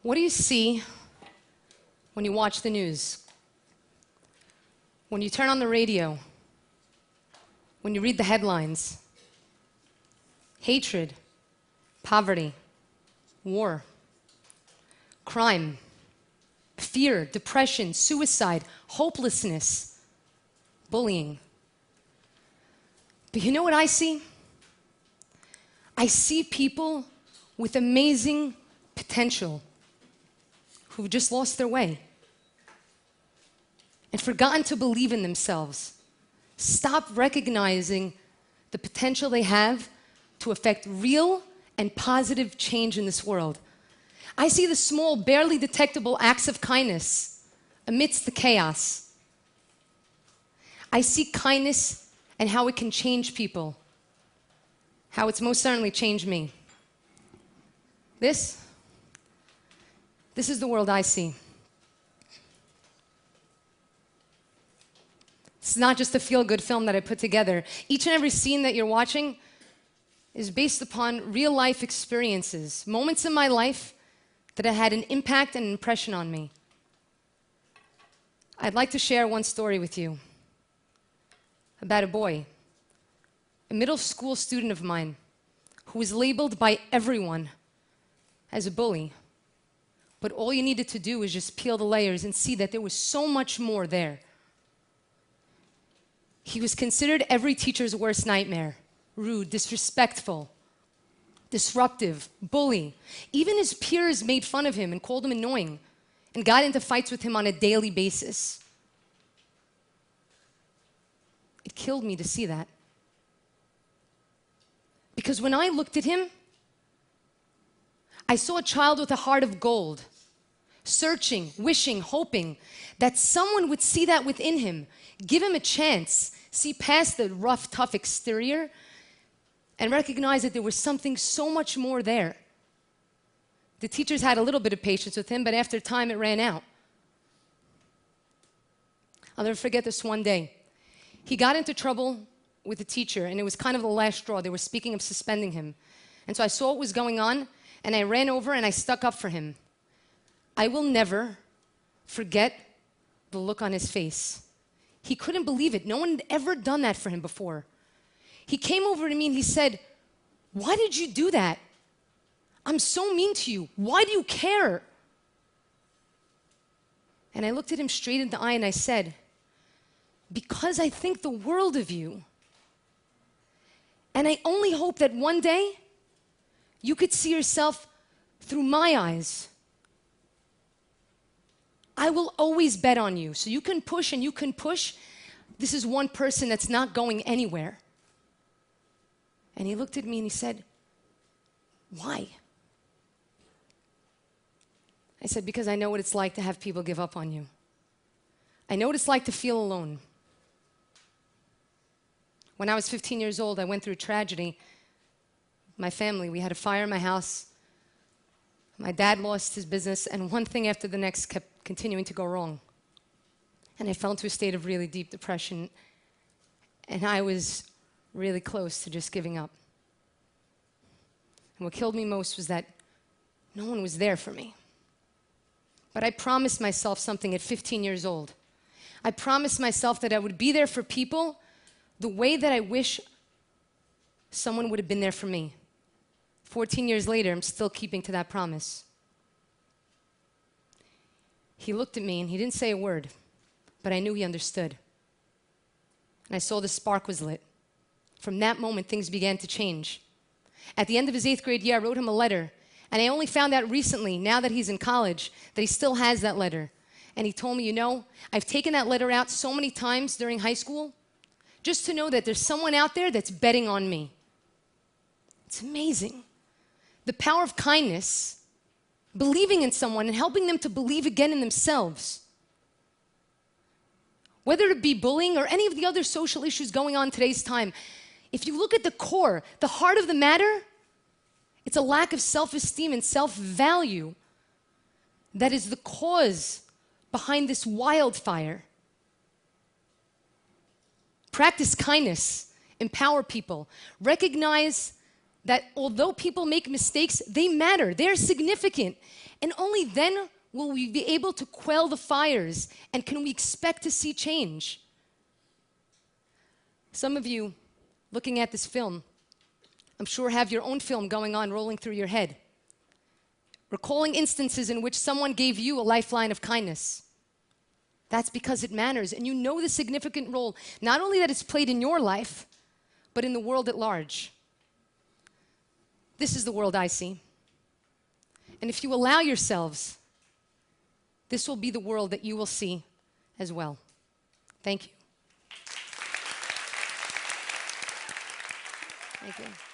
What do you see when you watch the news? When you turn on the radio? When you read the headlines? Hatred, poverty, war, crime, fear, depression, suicide, hopelessness, bullying. But you know what I see? I see people with amazing potential who've just lost their way and forgotten to believe in themselves. Stop recognizing the potential they have to affect real and positive change in this world. I see the small, barely detectable acts of kindness amidst the chaos. I see kindness and how it can change people, how it's most certainly changed me. This is the world I see. It's not just a feel-good film that I put together. Each and every scene that you're watching is based upon real-life experiences, moments in my life that have had an impact and an impression on me. I'd like to share one story with you about a boy, a middle school student of mine, who was labeled by everyone as a bully. But all you needed to do was just peel the layers and see that there was so much more there. He was considered every teacher's worst nightmare: rude, disrespectful, disruptive, bully. Even his peers made fun of him and called him annoying and got into fights with him on a daily basis. It killed me to see that. Because when I looked at him, I saw a child with a heart of gold, searching, wishing, hoping that someone would see that within him, give him a chance, see past the rough, tough exterior, and recognize that there was something so much more there. The teachers had a little bit of patience with him, but after time it ran out. I'll never forget this one day. He got into trouble with a teacher, and it was kind of the last straw. They were speaking of suspending him. And so I saw what was going on, and I ran over and I stuck up for him. I will never forget the look on his face. He couldn't believe it. No one had ever done that for him before. He came over to me and he said, "Why did you do that? I'm so mean to you. Why do you care?" And I looked at him straight in the eye and I said, "Because I think the world of you. And I only hope that one day you could see yourself through my eyes. I will always bet on you. So you can push and you can push. This is one person that's not going anywhere." And he looked at me and he said, "Why?" I said, "Because I know what it's like to have people give up on you. I know what it's like to feel alone. When I was 15 years old, I went through a tragedy. My family, we had a fire in my house. My dad lost his business, and one thing after the next kept continuing to go wrong. And I fell into a state of really deep depression, and I was really close to just giving up. And what killed me most was that no one was there for me. But I promised myself something at 15 years old. I promised myself that I would be there for people the way that I wish someone would have been there for me. 14 years later, I'm still keeping to that promise." He looked at me and he didn't say a word, but I knew he understood. And I saw the spark was lit. From that moment, things began to change. At the end of his 8th grade year, I wrote him a letter, and I only found out recently, now that he's in college, that he still has that letter. And he told me, "You know, I've taken that letter out so many times during high school, just to know that there's someone out there that's betting on me." It's amazing. The power of kindness, believing in someone and helping them to believe again in themselves. Whether it be bullying or any of the other social issues going on in today's time, if you look at the core, the heart of the matter, it's a lack of self-esteem and self-value that is the cause behind this wildfire. Practice kindness, empower people, recognize that although people make mistakes, they matter, they're significant. And only then will we be able to quell the fires and can we expect to see change. Some of you looking at this film, I'm sure have your own film going on, rolling through your head, recalling instances in which someone gave you a lifeline of kindness. That's because it matters, and you know the significant role, not only that it's played in your life, but in the world at large. This is the world I see. And if you allow yourselves, this will be the world that you will see as well. Thank you. Thank you.